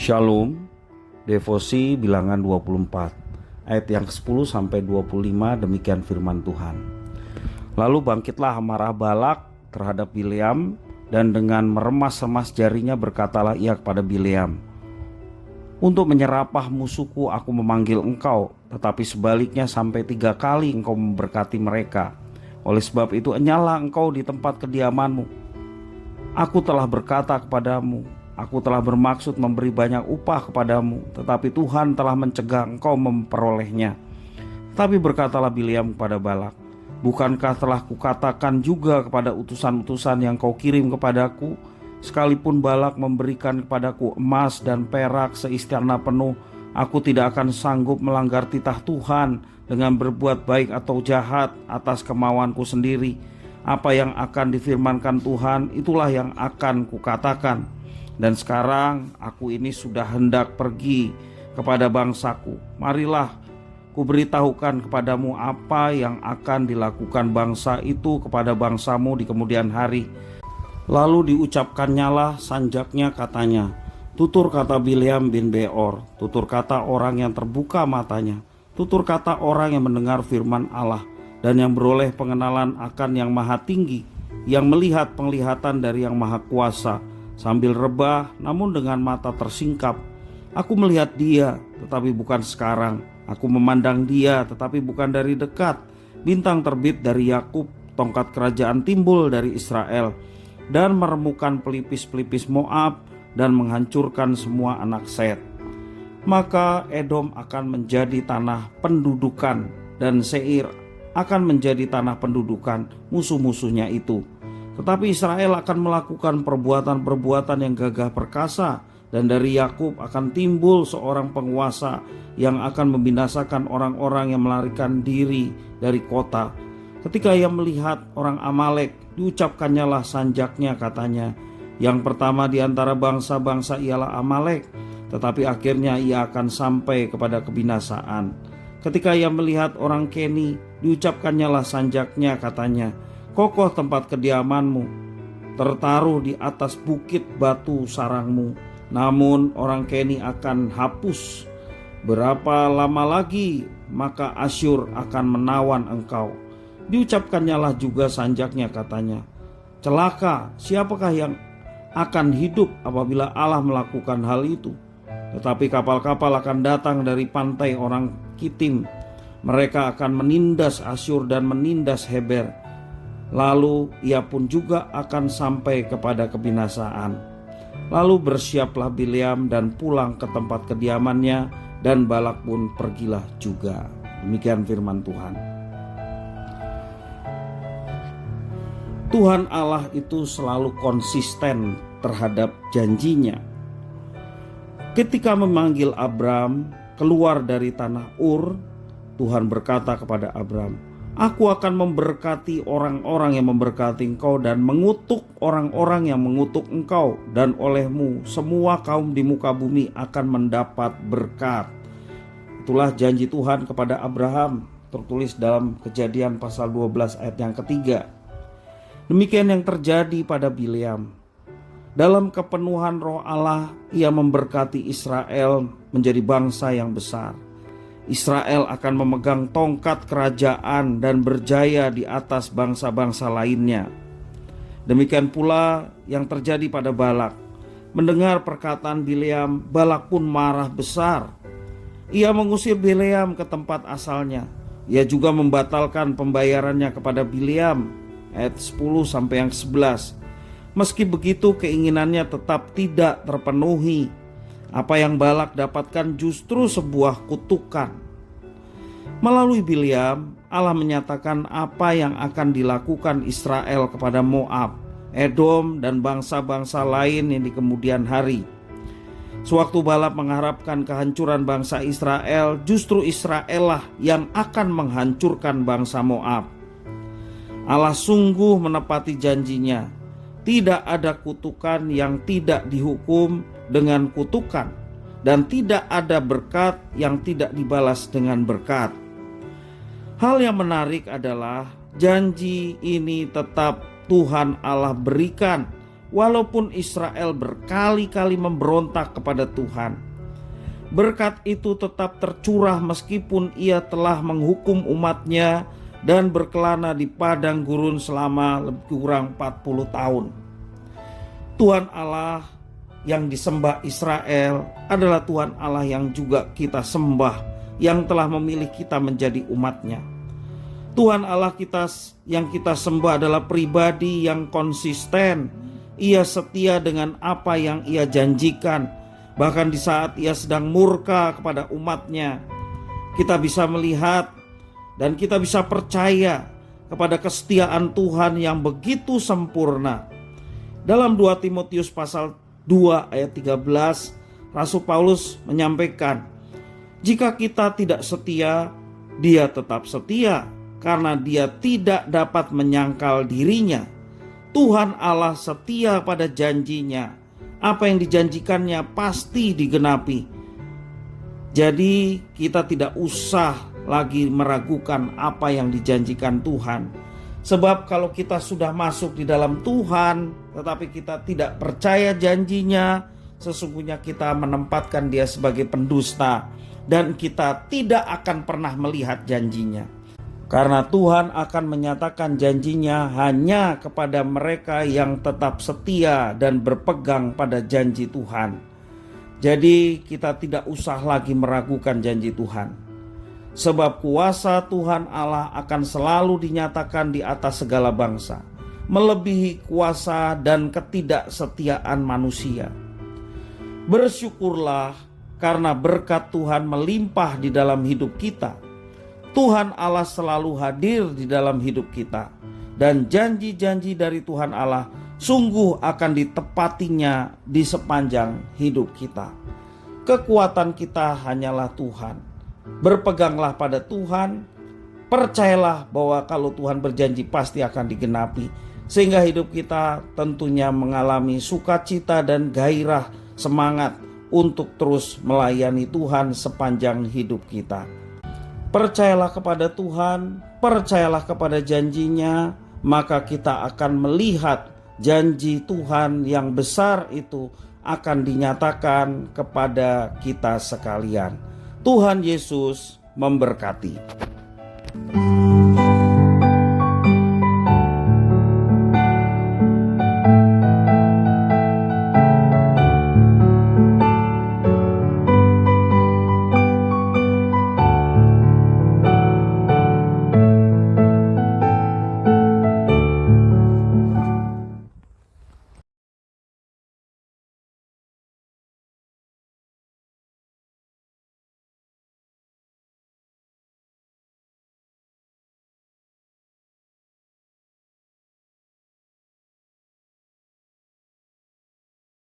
Shalom, devosi bilangan 24, ayat yang ke-10 sampai 25, demikian firman Tuhan. Lalu bangkitlah amarah Balak terhadap Bileam, dan dengan meremas-remas jarinya berkatalah ia kepada Bileam, untuk menyerapah musuhku aku memanggil engkau, tetapi sebaliknya sampai 3 kali engkau memberkati mereka. Oleh sebab itu enyalah engkau di tempat kediamanmu. Aku telah berkata kepadamu, aku telah bermaksud memberi banyak upah kepadamu, tetapi Tuhan telah mencegah engkau memperolehnya. Tapi berkatalah Bileam kepada Balak, bukankah telah kukatakan juga kepada utusan-utusan yang kau kirim kepadaku, sekalipun Balak memberikan kepadaku emas dan perak seistana penuh, aku tidak akan sanggup melanggar titah Tuhan dengan berbuat baik atau jahat atas kemauanku sendiri. Apa yang akan difirmankan Tuhan, itulah yang akan kukatakan. Dan sekarang aku ini sudah hendak pergi kepada bangsaku. Marilah kuberitahukan kepadamu apa yang akan dilakukan bangsa itu kepada bangsamu di kemudian hari. Lalu diucapkannyalah sanjaknya katanya, tutur kata Bileam bin Beor, tutur kata orang yang terbuka matanya, tutur kata orang yang mendengar firman Allah, dan yang beroleh pengenalan akan yang maha tinggi, yang melihat penglihatan dari yang maha kuasa, sambil rebah namun dengan mata tersingkap. Aku melihat dia, tetapi bukan sekarang. Aku memandang dia, tetapi bukan dari dekat. Bintang terbit dari Yakub, tongkat kerajaan timbul dari Israel, dan meremukan pelipis-pelipis Moab, dan menghancurkan semua anak Set. Maka Edom akan menjadi tanah pendudukan, dan Seir akan menjadi tanah pendudukan musuh-musuhnya itu. Tetapi Israel akan melakukan perbuatan-perbuatan yang gagah perkasa, dan dari Yakub akan timbul seorang penguasa yang akan membinasakan orang-orang yang melarikan diri dari kota. Ketika ia melihat orang Amalek, diucapkannyalah sanjaknya katanya, yang pertama di antara bangsa-bangsa ialah Amalek, tetapi akhirnya ia akan sampai kepada kebinasaan. Ketika ia melihat orang Keni, diucapkannyalah sanjaknya katanya, kokoh tempat kediamanmu, tertaruh di atas bukit batu sarangmu. Namun orang Keni akan hapus. Berapa lama lagi maka Asyur akan menawan engkau. Diucapkannyalah juga sanjaknya katanya, celaka siapakah yang akan hidup apabila Allah melakukan hal itu. Tetapi kapal-kapal akan datang dari pantai orang Kitim. Mereka akan menindas Asyur dan menindas Heber. Lalu ia pun juga akan sampai kepada kebinasaan. Lalu bersiaplah Bileam dan pulang ke tempat kediamannya, dan Balak pun pergilah juga. Demikian firman Tuhan. Tuhan Allah itu selalu konsisten terhadap janjinya. Ketika memanggil Abram keluar dari tanah Ur, Tuhan berkata kepada Abram, aku akan memberkati orang-orang yang memberkati engkau, dan mengutuk orang-orang yang mengutuk engkau, dan olehmu semua kaum di muka bumi akan mendapat berkat. Itulah janji Tuhan kepada Abraham, tertulis dalam Kejadian pasal 12 ayat yang ketiga. Demikian yang terjadi pada Bileam. Dalam kepenuhan roh Allah, ia memberkati Israel menjadi bangsa yang besar. Israel akan memegang tongkat kerajaan dan berjaya di atas bangsa-bangsa lainnya. Demikian pula yang terjadi pada Balak. Mendengar perkataan Bileam, Balak pun marah besar. Ia mengusir Bileam ke tempat asalnya. Ia juga membatalkan pembayarannya kepada Bileam. Ayat 10 sampai yang 11. Meski begitu keinginannya tetap tidak terpenuhi. Apa yang Balak dapatkan justru sebuah kutukan. Melalui Bileam, Allah menyatakan apa yang akan dilakukan Israel kepada Moab, Edom, dan bangsa-bangsa lain yang di kemudian hari. Sewaktu Balak mengharapkan kehancuran bangsa Israel, justru Israel lah yang akan menghancurkan bangsa Moab. Allah sungguh menepati janjinya. Tidak ada kutukan yang tidak dihukum dengan kutukan, dan tidak ada berkat yang tidak dibalas dengan berkat. Hal yang menarik adalah janji ini tetap Tuhan Allah berikan walaupun Israel berkali-kali memberontak kepada Tuhan. Berkat itu tetap tercurah meskipun ia telah menghukum umatnya dan berkelana di padang gurun selama lebih kurang 40 tahun. Tuhan Allah yang disembah Israel adalah Tuhan Allah yang juga kita sembah, yang telah memilih kita menjadi umatnya. Tuhan Allah kita yang kita sembah adalah pribadi yang konsisten. Ia setia dengan apa yang ia janjikan. Bahkan di saat ia sedang murka kepada umatnya, kita bisa melihat dan kita bisa percaya kepada kesetiaan Tuhan yang begitu sempurna. Dalam 2 Timotius pasal 2 ayat 13, Rasul Paulus menyampaikan, jika kita tidak setia, dia tetap setia karena dia tidak dapat menyangkal dirinya. Tuhan Allah setia pada janjinya. Apa yang dijanjikannya pasti digenapi. Jadi kita tidak usah lagi meragukan apa yang dijanjikan Tuhan. Sebab kalau kita sudah masuk di dalam Tuhan, tetapi kita tidak percaya janjinya, sesungguhnya kita menempatkan dia sebagai pendusta. Dan kita tidak akan pernah melihat janjinya. Karena Tuhan akan menyatakan janjinya hanya kepada mereka yang tetap setia dan berpegang pada janji Tuhan. Jadi kita tidak usah lagi meragukan janji Tuhan. Sebab kuasa Tuhan Allah akan selalu dinyatakan di atas segala bangsa, melebihi kuasa dan ketidaksetiaan manusia. Bersyukurlah karena berkat Tuhan melimpah di dalam hidup kita. Tuhan Allah selalu hadir di dalam hidup kita, dan janji-janji dari Tuhan Allah sungguh akan ditepatinya di sepanjang hidup kita. Kekuatan kita hanyalah Tuhan. Berpeganglah pada Tuhan, percayalah bahwa kalau Tuhan berjanji pasti akan digenapi, sehingga hidup kita tentunya mengalami sukacita dan gairah semangat untuk terus melayani Tuhan sepanjang hidup kita. Percayalah kepada Tuhan, percayalah kepada janjinya, maka kita akan melihat janji Tuhan yang besar itu akan dinyatakan kepada kita sekalian. Tuhan Yesus memberkati.